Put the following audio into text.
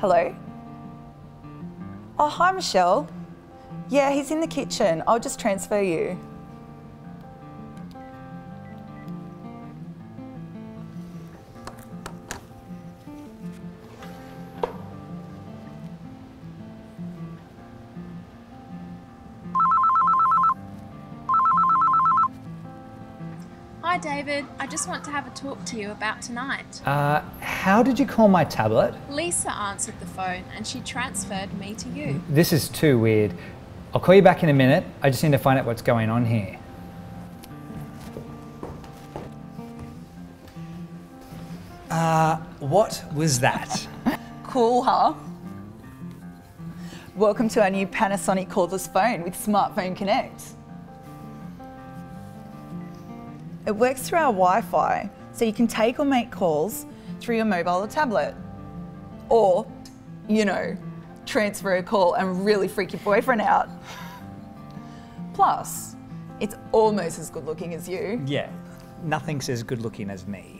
Hello? Oh, hi, Michelle. Yeah, he's in the kitchen. I'll just transfer you. Hi David, I just want to have a talk to you about tonight. How did you call my tablet? Lisa answered the phone and she transferred me to you. This is too weird. I'll call you back in a minute. I just need to find out what's going on here. What was that? Cool, huh? Welcome to our new Panasonic cordless phone with Smartphone Connect. It works through our Wi-Fi, so you can take or make calls through your mobile or tablet. Or, you know, transfer a call and really freak your boyfriend out. Plus, it's almost as good looking as you. Yeah, nothing's as good looking as me.